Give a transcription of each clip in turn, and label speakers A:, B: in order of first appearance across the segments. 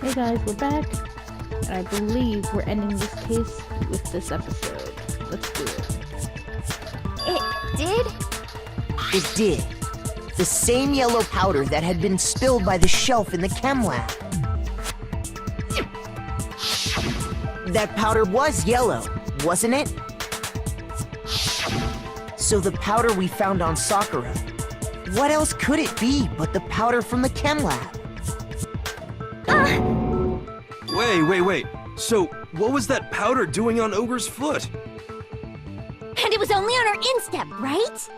A: Hey guys, we're back, and I believe we're ending this case with this episode. Let's do it.
B: It did?
C: It did. The same yellow powder that had been spilled by the shelf in the chem lab. That powder was yellow, wasn't it? So the powder we found on Sakura, what else could it be but the powder from the chem lab?
D: Wait. So, what was that powder doing on Ogre's foot?
B: And it was only on her instep, right?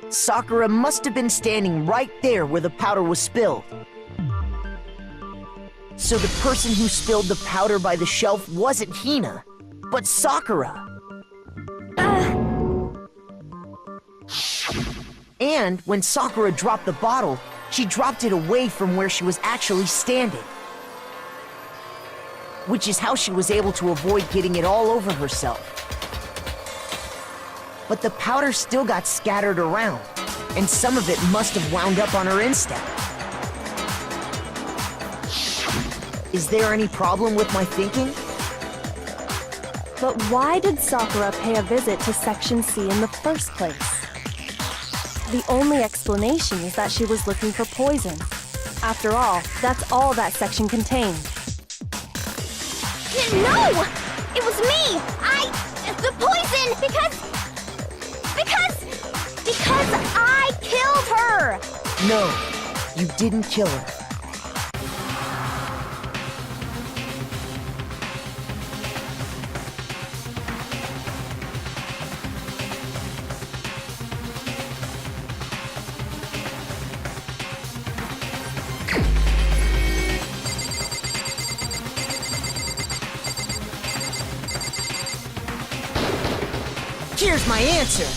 C: Sakura must have been standing right there where the powder was spilled. So the person who spilled the powder by the shelf wasn't Hina, but Sakura. And when Sakura dropped the bottle, she dropped it away from where she was actually standing. Which is how she was able to avoid getting it all over herself. But the powder still got scattered around, and some of it must have wound up on her instep. Is there any problem with my thinking?
E: But why did Sakura pay a visit to Section C in the first place? The only explanation is that she was looking for poison. After all, that's all that section contained.
B: No! It was me! The poison! Because I killed her!
C: No, you didn't kill her. Here's my answer!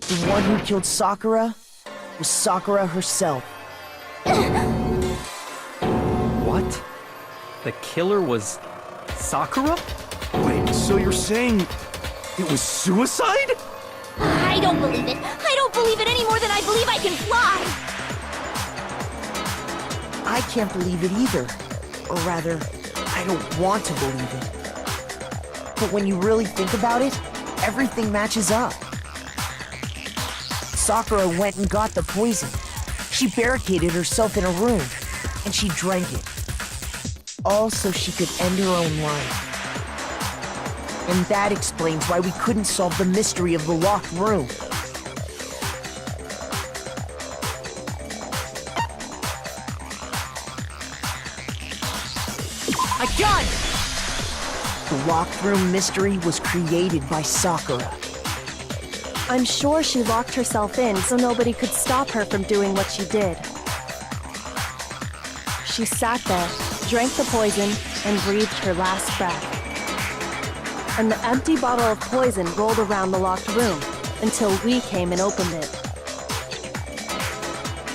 C: The one who killed Sakura was Sakura herself.
F: What? The killer was Sakura?
D: Wait, so you're saying it was suicide?
B: I don't believe it. I don't believe it any more than I believe I can fly!
C: I can't believe it either. Or rather, I don't want to believe it. But when you really think about it, everything matches up. Sakura went and got the poison. She barricaded herself in a room, and she drank it. All so she could end her own life. And that explains why we couldn't solve the mystery of the locked room. I got it! The locked room mystery was created by Sakura.
E: I'm sure she locked herself in so nobody could stop her from doing what she did. She sat there, drank the poison, and breathed her last breath. And the empty bottle of poison rolled around the locked room until we came and opened it.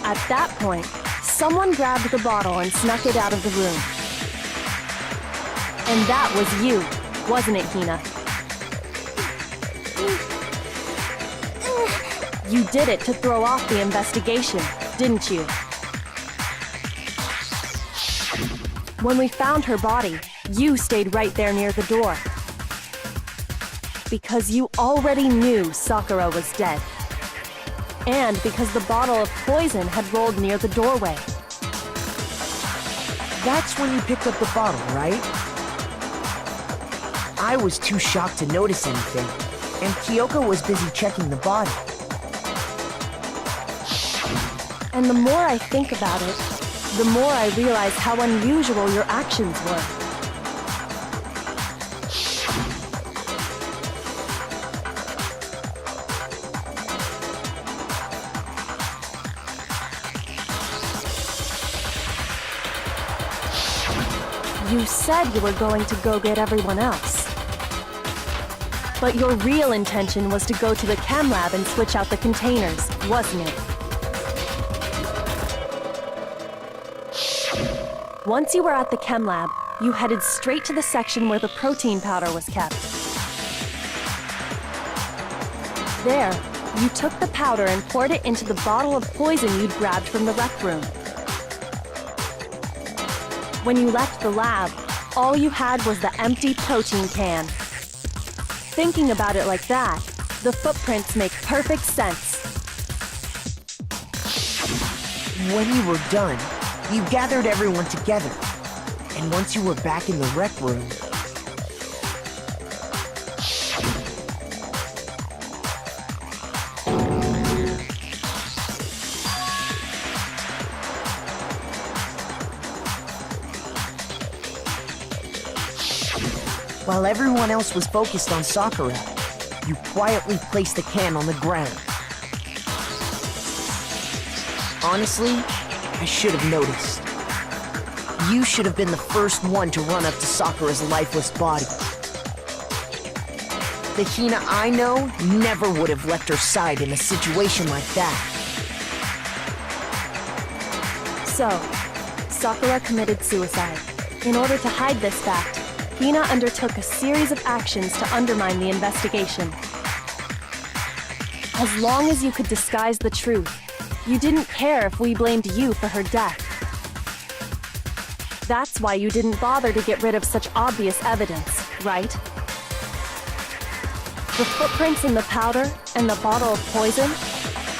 E: At that point, someone grabbed the bottle and snuck it out of the room. And that was you, wasn't it, Hina? You did it to throw off the investigation, didn't you? When we found her body, you stayed right there near the door. Because you already knew Sakura was dead. And because the bottle of poison had rolled near the doorway.
C: That's when you picked up the bottle, right? I was too shocked to notice anything, and Kyoko was busy checking the body.
E: And the more I think about it, the more I realize how unusual your actions were. You said you were going to go get everyone else. But your real intention was to go to the chem lab and switch out the containers, wasn't it? Once you were at the chem lab, you headed straight to the section where the protein powder was kept. There, you took the powder and poured it into the bottle of poison you'd grabbed from the rec room. When you left the lab, all you had was the empty protein can. Thinking about it like that, the footprints make perfect sense.
C: When you were done, you gathered everyone together. And once you were back in the rec room, while everyone else was focused on Sakura, you quietly placed the can on the ground. Honestly, I should have noticed. You should have been the first one to run up to Sakura's lifeless body. The Hina I know never would have left her side in a situation like that.
E: So, Sakura committed suicide. In order to hide this fact, Hina undertook a series of actions to undermine the investigation. As long as you could disguise the truth, you didn't care if we blamed you for her death. That's why you didn't bother to get rid of such obvious evidence, right? The footprints in the powder and the bottle of poison?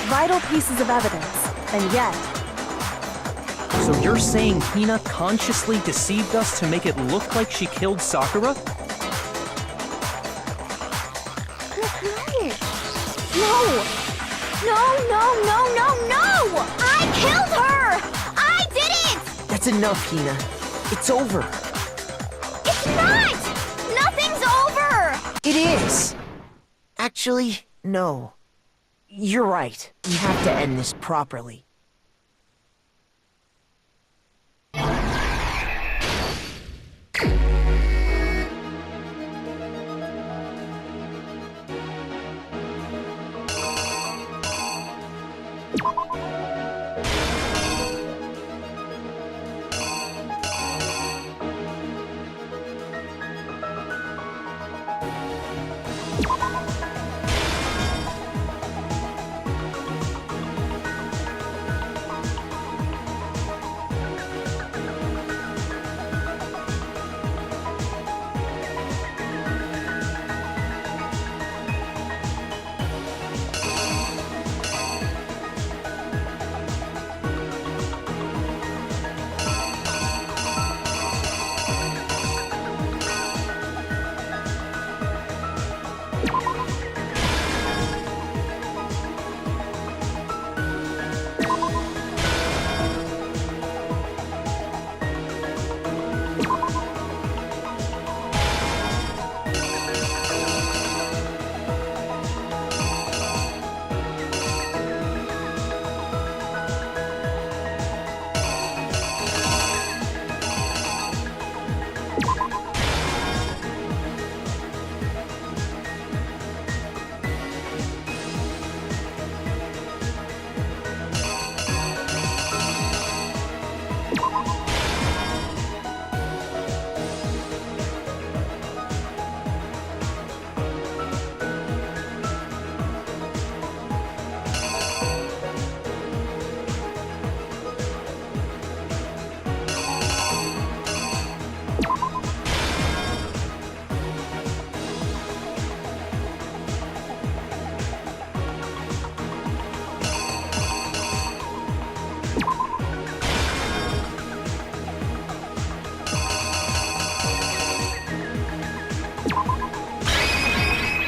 E: Vital pieces of evidence, and yet...
F: So you're saying Hina consciously deceived us to make it look like she killed Sakura?
B: No! I killed her! I did it!
C: That's enough, Hina. It's over.
B: It's not! Nothing's over!
C: It is! Actually, no. You're right. We have to end this properly.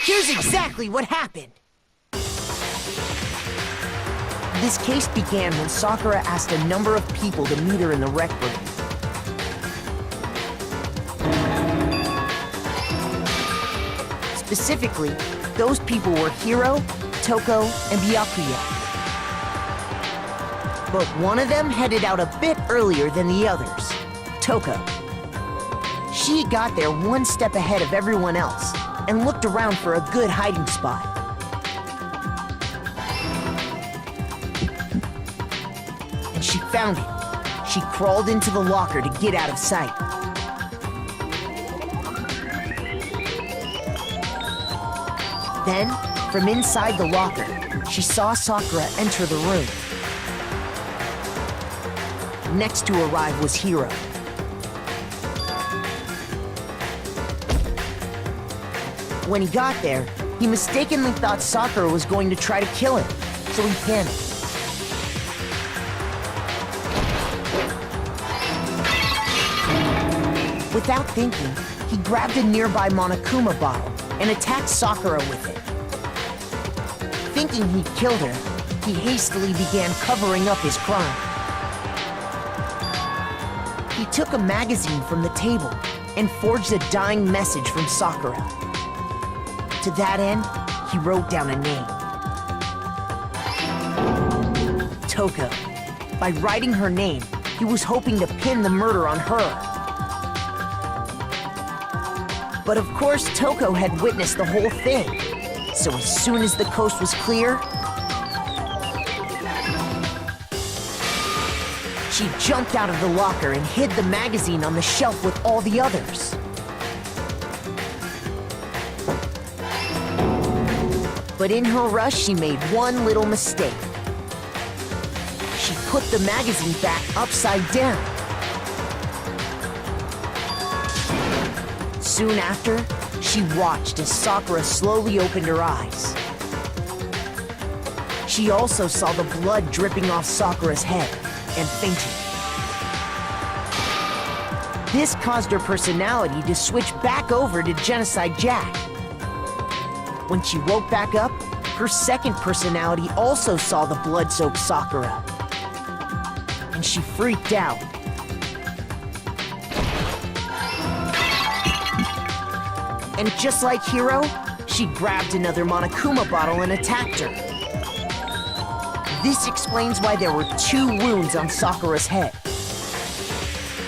C: Here's exactly what happened. This case began when Sakura asked a number of people to meet her in the rec room. Specifically, those people were Hiro, Toko, and Byakuya. But one of them headed out a bit earlier than the others, Toko. She got there one step ahead of everyone else and looked around for a good hiding spot. And she found it. She crawled into the locker to get out of sight. Then, from inside the locker, she saw Sakura enter the room. Next to arrive was Hiro. When he got there, he mistakenly thought Sakura was going to try to kill him, so he panicked. Without thinking, he grabbed a nearby Monokuma bottle and attacked Sakura with it. Thinking he'd killed her, he hastily began covering up his crime. He took a magazine from the table and forged a dying message from Sakura. To that end, he wrote down a name. Toko. By writing her name, he was hoping to pin the murder on her. But of course, Toko had witnessed the whole thing. So as soon as the coast was clear, she jumped out of the locker and hid the magazine on the shelf with all the others. But in her rush, she made one little mistake. She put the magazine back upside down. Soon after, she watched as Sakura slowly opened her eyes. She also saw the blood dripping off Sakura's head and fainted. This caused her personality to switch back over to Genocide Jack. When she woke back up, her second personality also saw the blood-soaked Sakura. And she freaked out. And just like Hiro, she grabbed another Monokuma bottle and attacked her. This explains why there were 2 wounds on Sakura's head.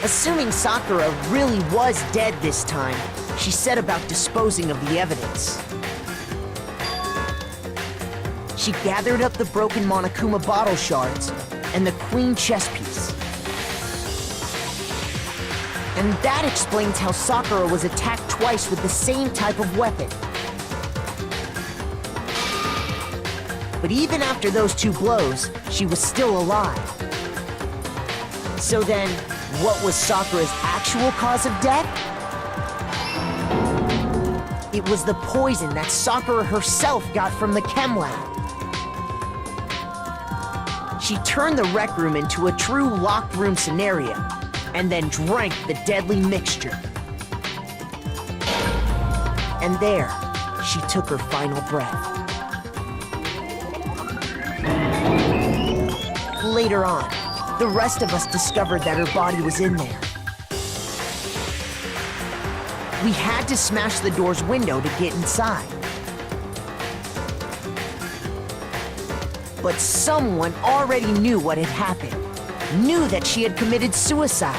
C: Assuming Sakura really was dead this time, she set about disposing of the evidence. She gathered up the broken Monokuma bottle shards and the queen chess piece. And that explains how Sakura was attacked twice with the same type of weapon. But even after those 2 blows, she was still alive. So then, what was Sakura's actual cause of death? It was the poison that Sakura herself got from the chem lab. She turned the rec room into a true locked room scenario, and then drank the deadly mixture. And there, she took her final breath. Later on, the rest of us discovered that her body was in there. We had to smash the door's window to get inside. But someone already knew what had happened. Knew that she had committed suicide.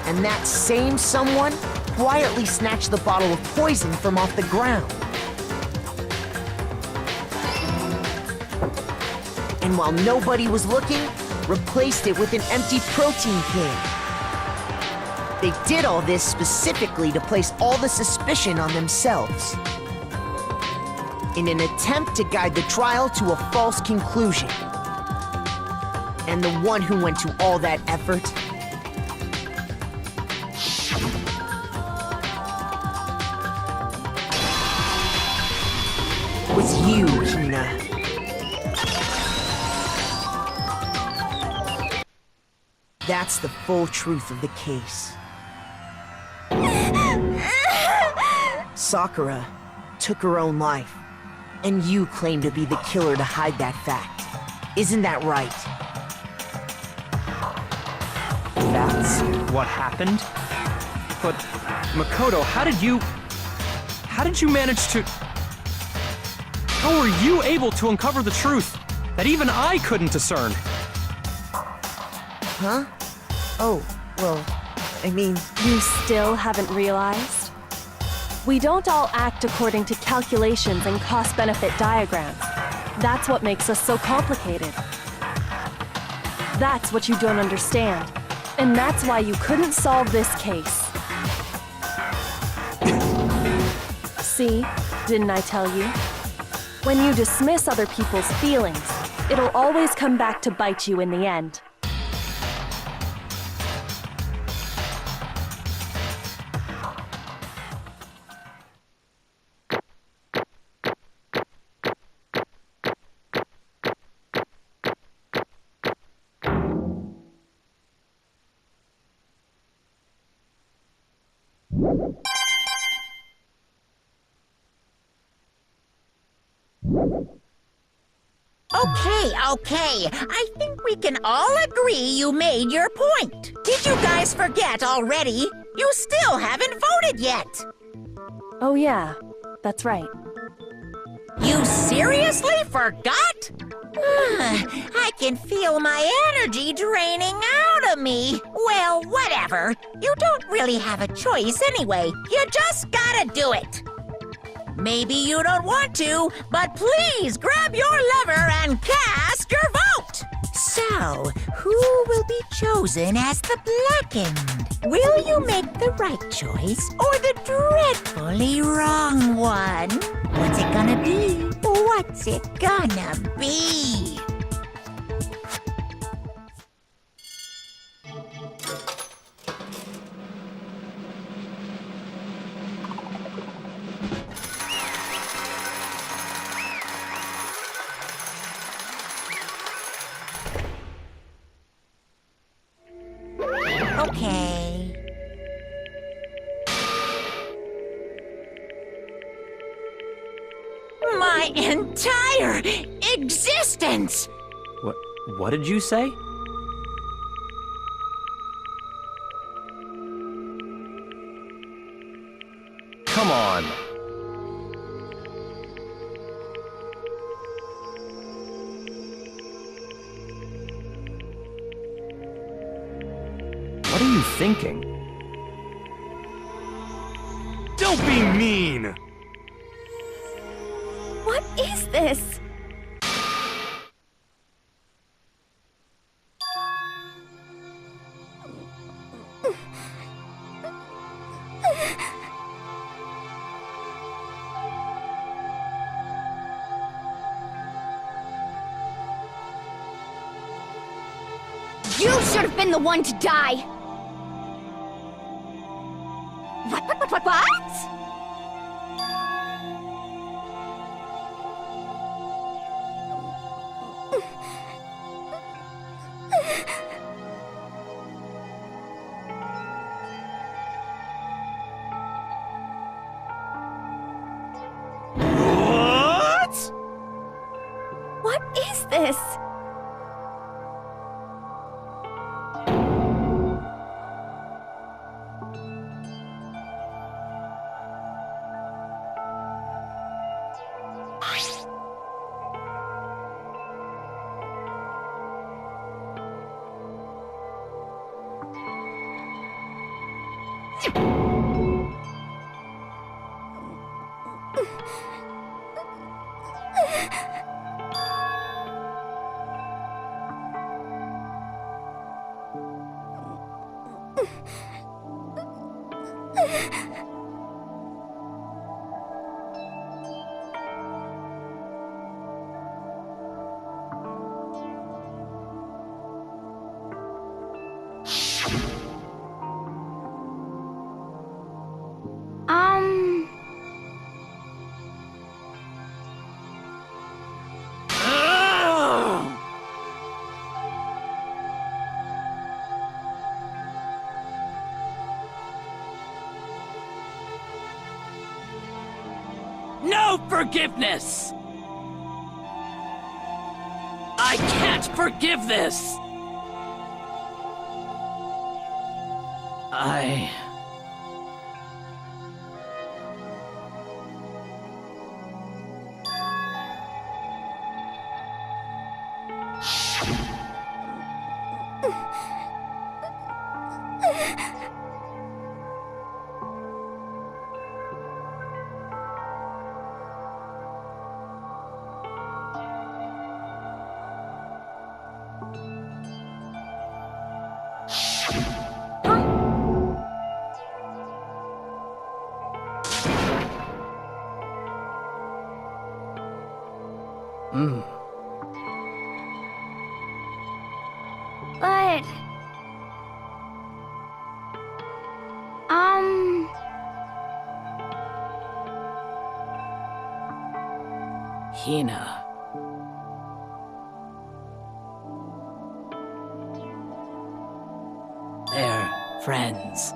C: And that same someone quietly snatched the bottle of poison from off the ground. And while nobody was looking, replaced it with an empty protein can. They did all this specifically to place all the suspicion on themselves, in an attempt to guide the trial to a false conclusion. And the one who went to all that effort was you, Hina. That's the full truth of the case. Sakura took her own life. And you claim to be the killer to hide that fact. Isn't that right?
F: That's what happened? But, Makoto, how did you manage to... How were you able to uncover the truth that even I couldn't discern?
C: Huh? Oh, well, I mean...
E: You still haven't realized? We don't all act according to calculations and cost-benefit diagrams. That's what makes us so complicated. That's what you don't understand. And that's why you couldn't solve this case. See? Didn't I tell you? When you dismiss other people's feelings, it'll always come back to bite you in the end.
G: Okay. I think we can all agree you made your point. Did you guys forget already? You still haven't voted yet.
E: Oh yeah, that's right.
G: You seriously forgot? I can feel my energy draining out of me. Well, whatever. You don't really have a choice anyway. You just gotta do it. Maybe you don't want to, but please grab your lever and cast your vote. So, who will be chosen as the blackened? Will you make the right choice or the dreadfully wrong one? What's it gonna be? What's it gonna be? Okay. My entire existence!
F: What did you say? Come on. What are you thinking?
D: Don't be mean!
B: What is this? You should have been the one to die! What?
D: What?
B: What is this?
H: No forgiveness! I can't forgive this!
B: But...
H: Hina. They're friends.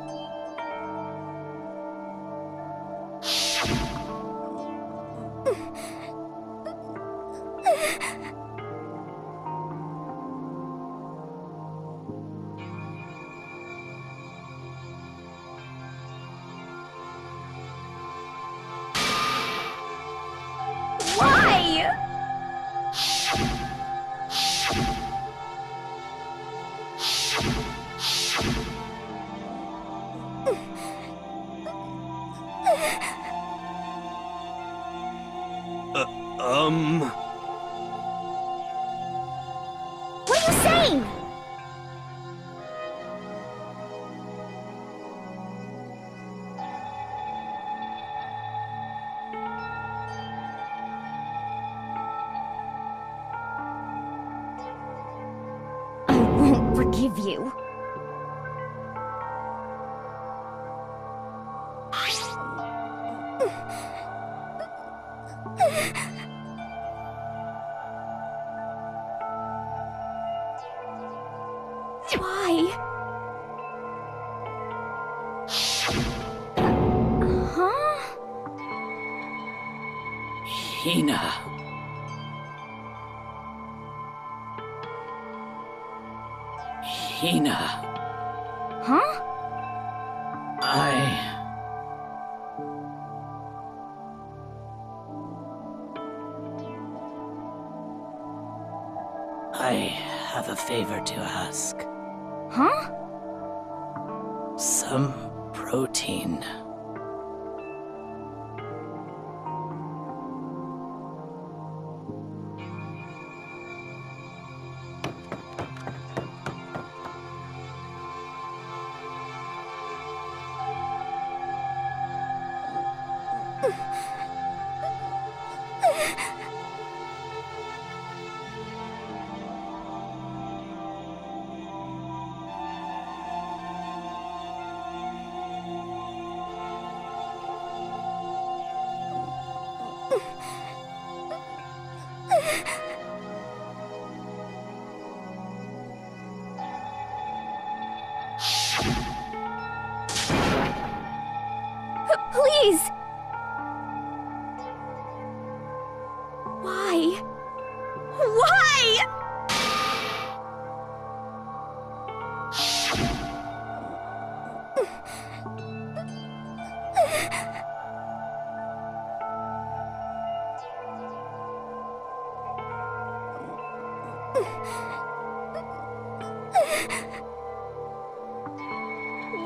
B: What are you saying? I won't forgive you. Why? Huh?
H: Hina. Hina.
B: Huh?
H: I have a favor to ask.
B: Huh?
H: Some protein.
B: Please! Why? Why?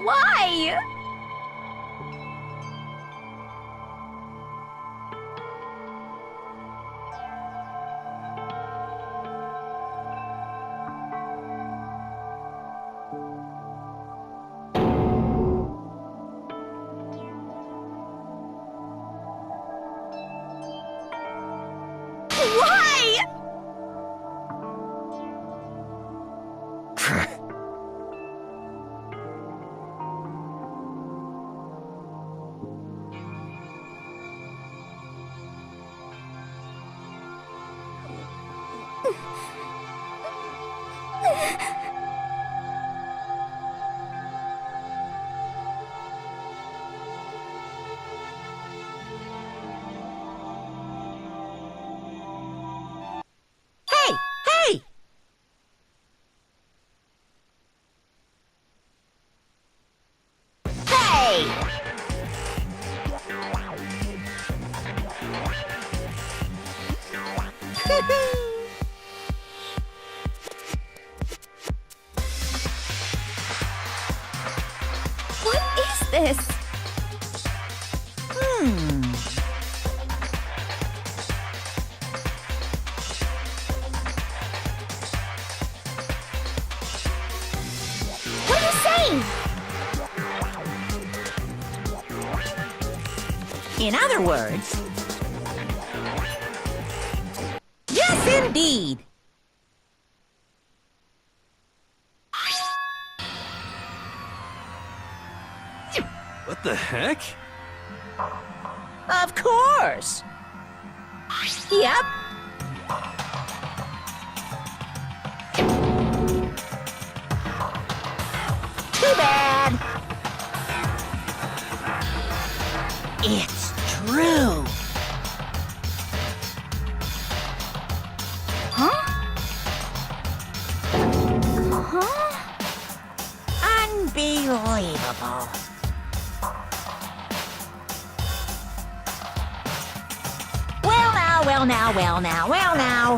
B: Why? Why?
G: Hey! Hey! Hey!
B: What is this? What are you saying?
G: In other words, yes, indeed.
D: What the heck?
G: Of course. Yep. Too bad. It's true.
B: Huh? Huh?
G: Unbelievable. Well now.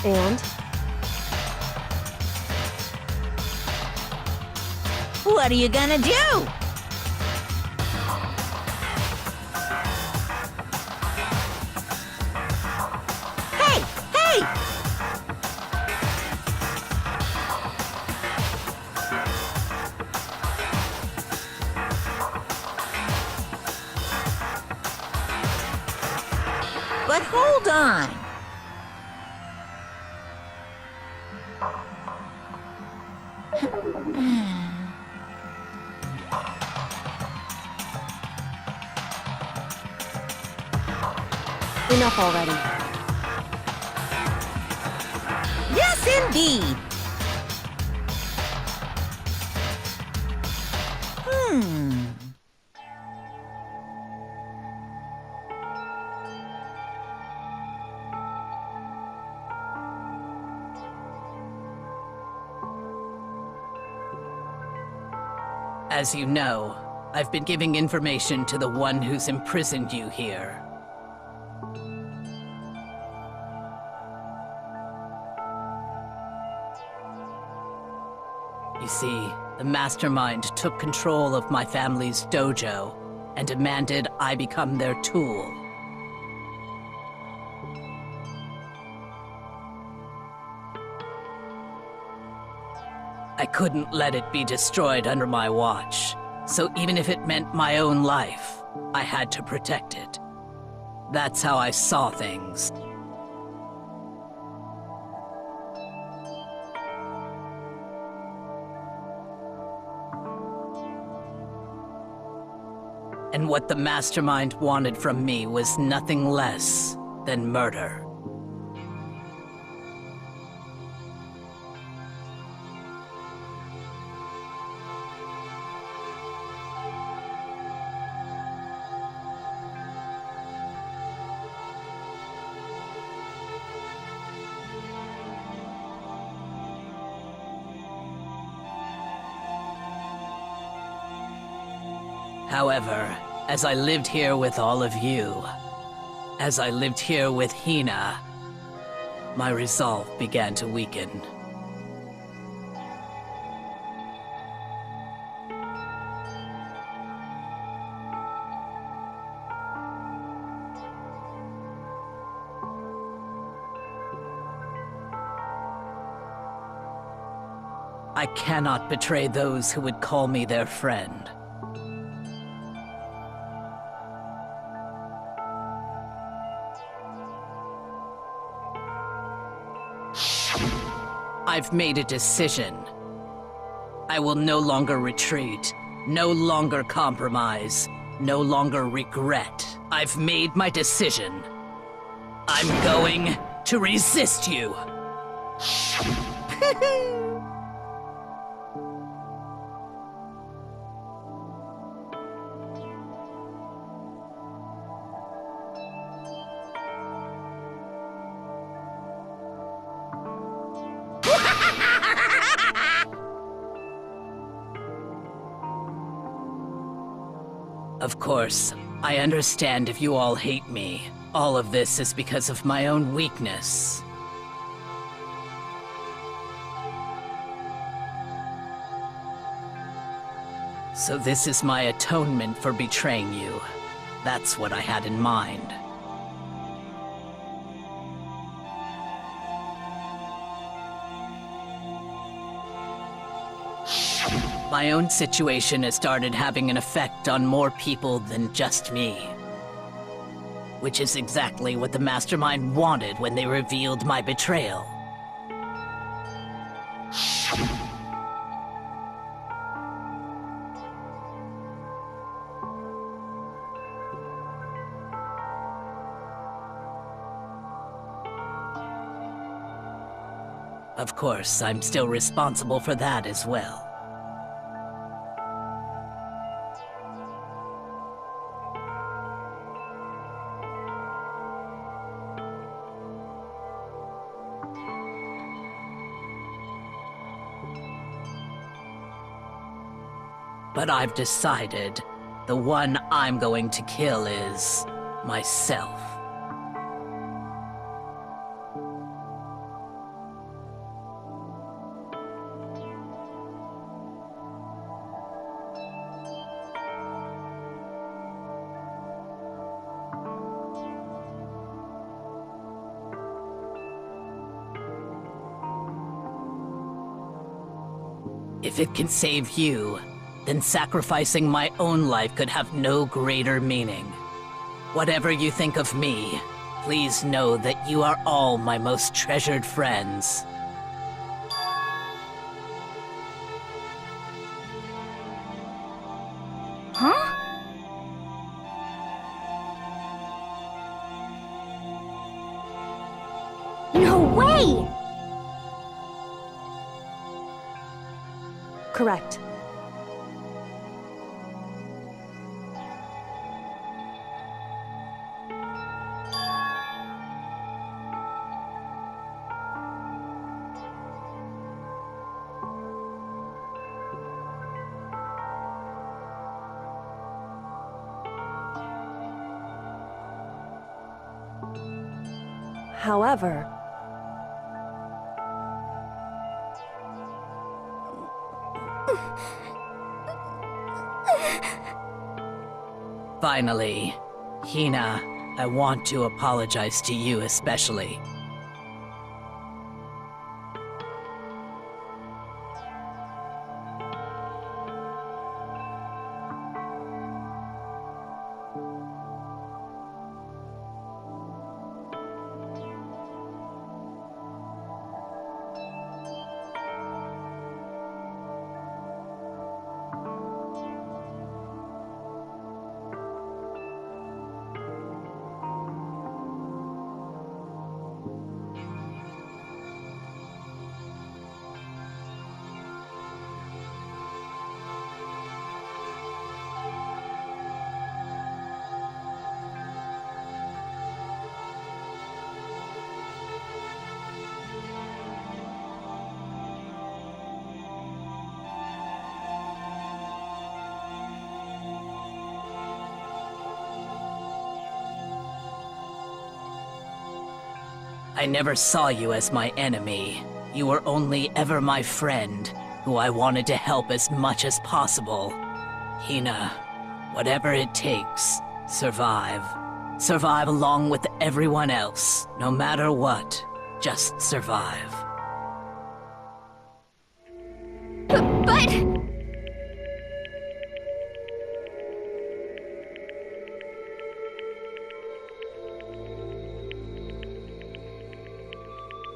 E: And?
G: What are you gonna do? Hey! Hey! But hold on.
E: Enough already.
G: Yes, indeed.
H: As you know, I've been giving information to the one who's imprisoned you here. You see, the mastermind took control of my family's dojo and demanded I become their tool. I couldn't let it be destroyed under my watch, so even if it meant my own life, I had to protect it. That's how I saw things. And what the mastermind wanted from me was nothing less than murder. However, as I lived here with all of you, as I lived here with Hina, my resolve began to weaken. I cannot betray those who would call me their friend. I've made a decision. I will no longer retreat, no longer compromise, no longer regret. I've made my decision. I'm going to resist you. Of course, I understand if you all hate me. All of this is because of my own weakness. So this is my atonement for betraying you. That's what I had in mind. My own situation has started having an effect on more people than just me. Which is exactly what the Mastermind wanted when they revealed my betrayal. Of course, I'm still responsible for that as well. But I've decided the one I'm going to kill is myself. If it can save you, then sacrificing my own life could have no greater meaning. Whatever you think of me, please know that you are all my most treasured friends.
A: Huh?
B: No way!
E: Correct. However,
H: finally, Hina, I want to apologize to you especially. I never saw you as my enemy. You were only ever my friend, who I wanted to help as much as possible. Hina, whatever it takes, survive. Survive along with everyone else, no matter what. Just survive.
B: But...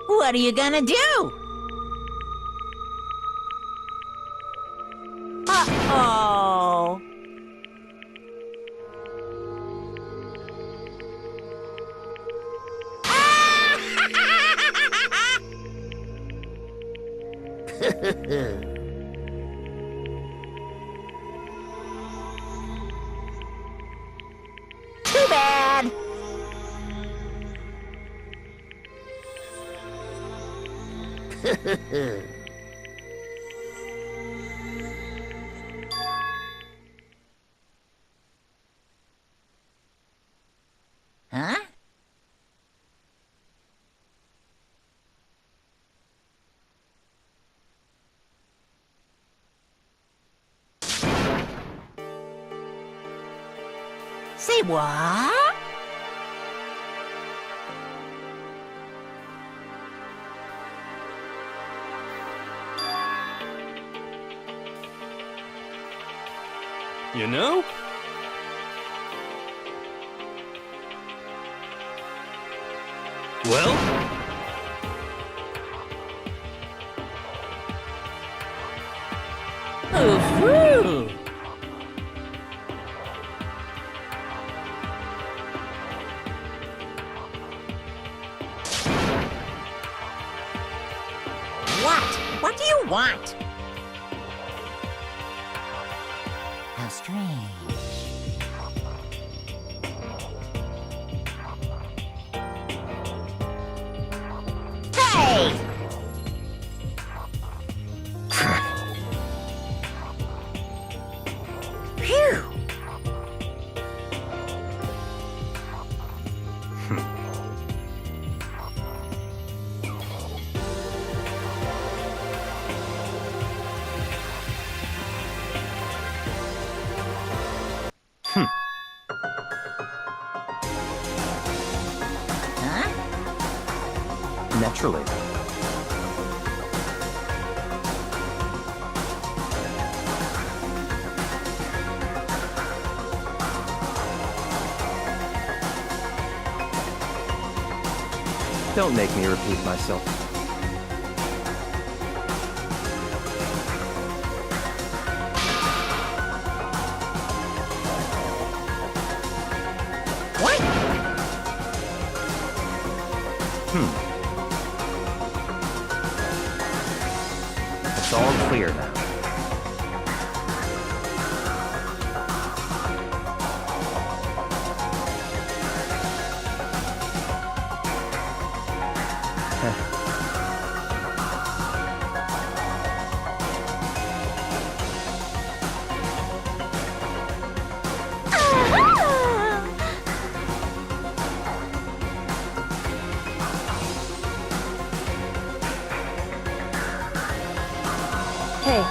G: What are you gonna do? Uh-oh. Too bad. Huh? Say what?
D: You know? Well?
G: Ooh. What? What do you want? How strange. Hey! Phew! Huh?
F: Naturally. Don't make me repeat myself.
G: What?
F: It's all clear now.
E: Hey,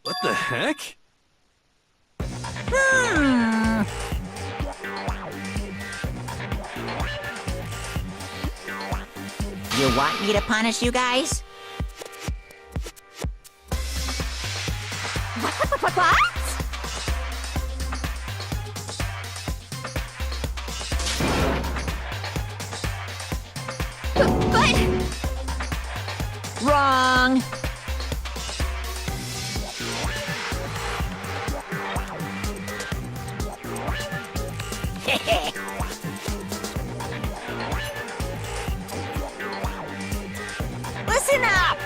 D: What the heck?
G: You want me to punish you guys?
B: What? But
G: Wrong! Listen up!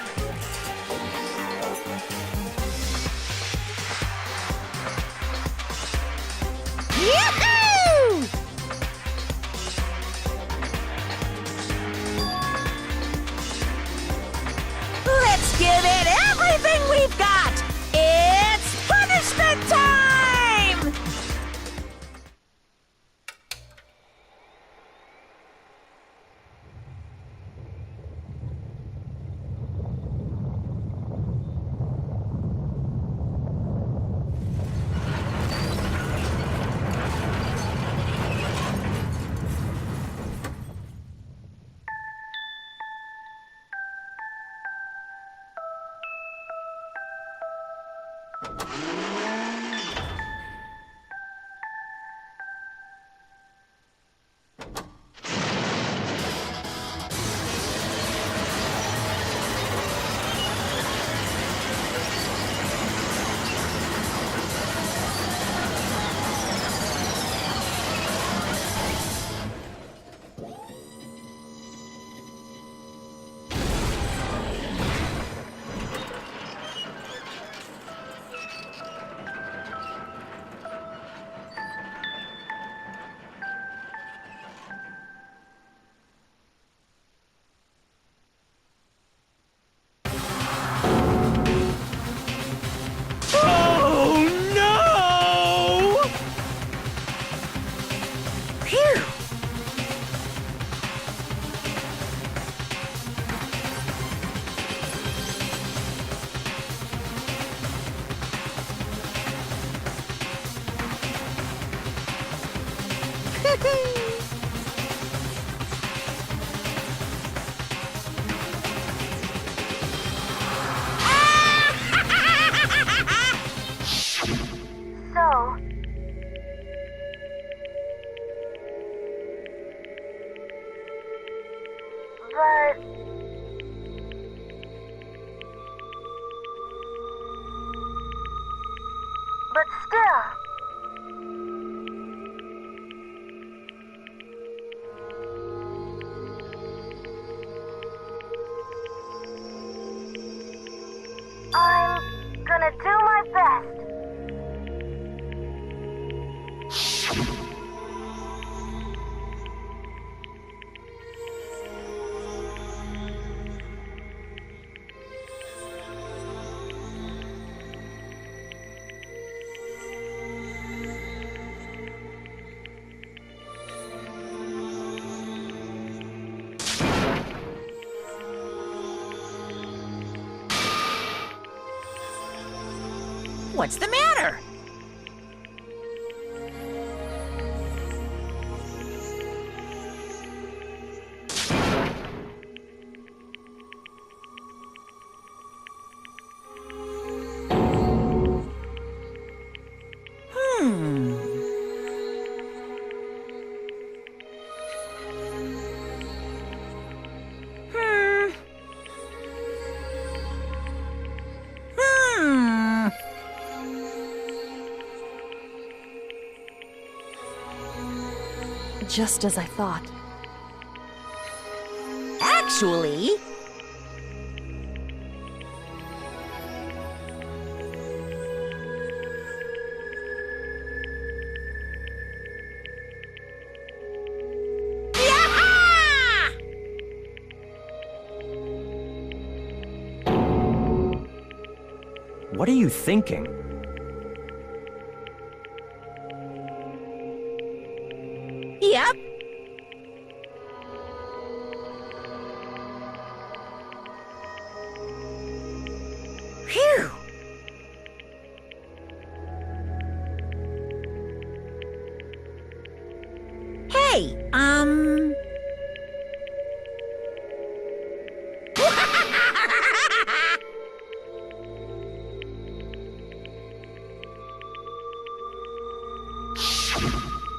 G: Yahoo! Let's give it everything we've got! It's punishment time!
E: but still. I'm gonna do my best.
G: What's the matter?
E: just as I thought.
G: Actually, Yaha!
F: What are you thinking?
G: Yep. Phew. Hey,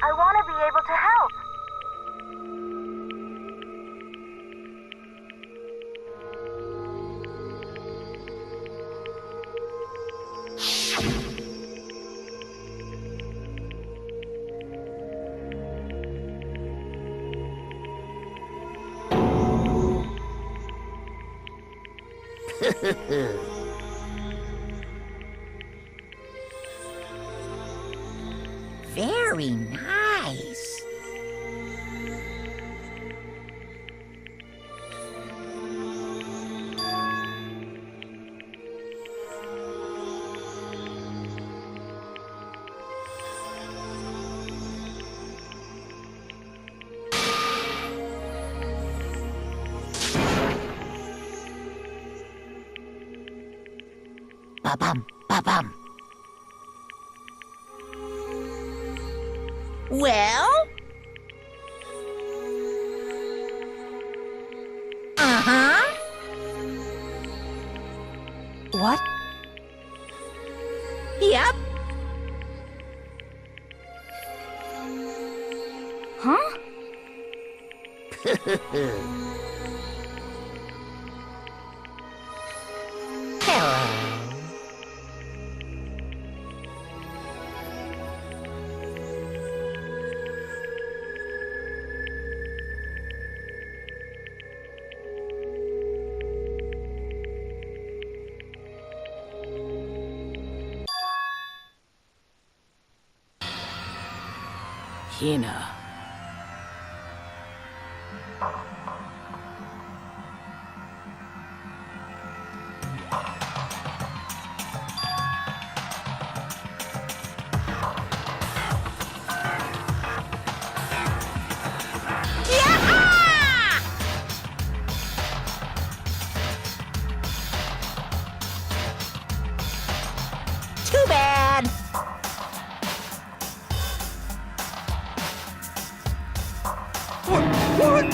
E: I want to be able to help.
G: very nice. Ba-bum, ba-bum. Well? Uh-huh.
E: What?
G: Yep.
A: Huh?
G: Hello.
H: Hina.
G: Yaha! Too bad.
D: What?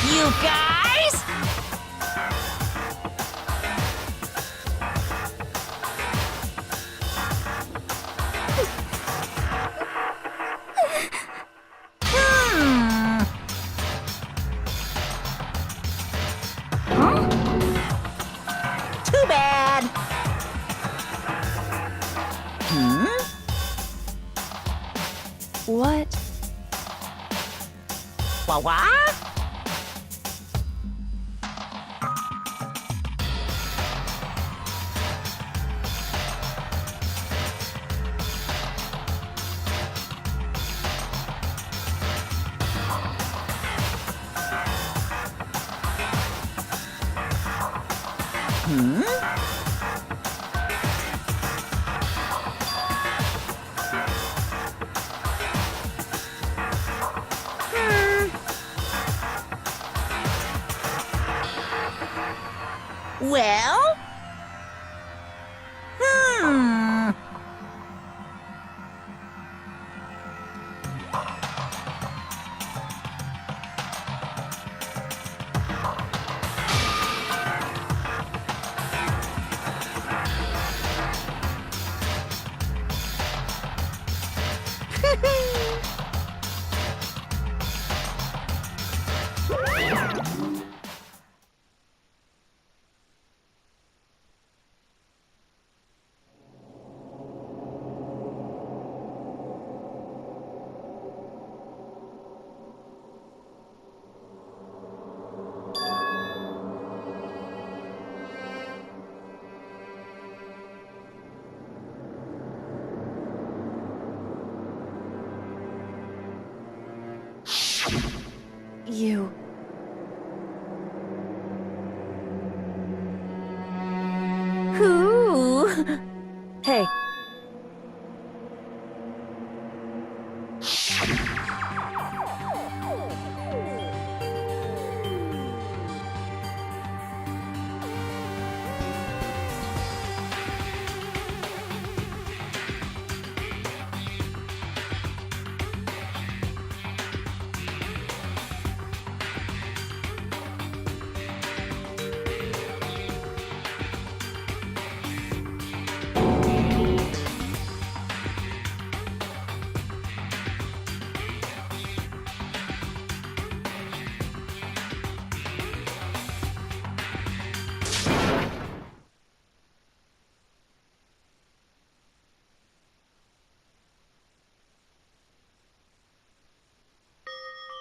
G: You guys? Too bad.
E: What?
G: What? Well?
E: You...
B: Who?
E: Hey.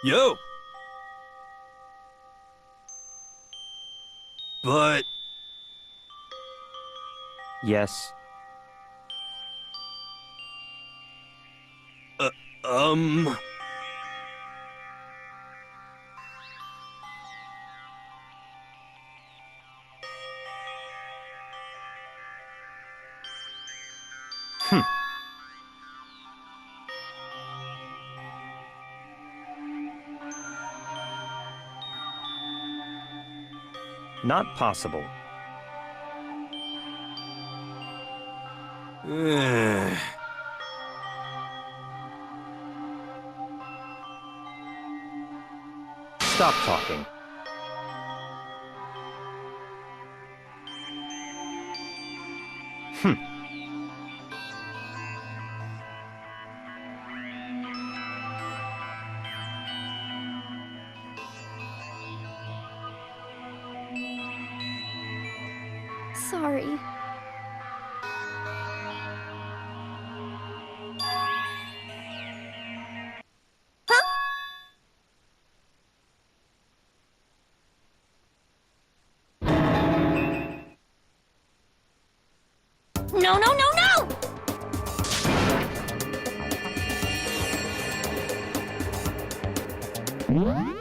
D: Yo! But...
F: Yes.
D: Um...
F: Not possible. Stop talking.
B: Sorry. No, no, no, no!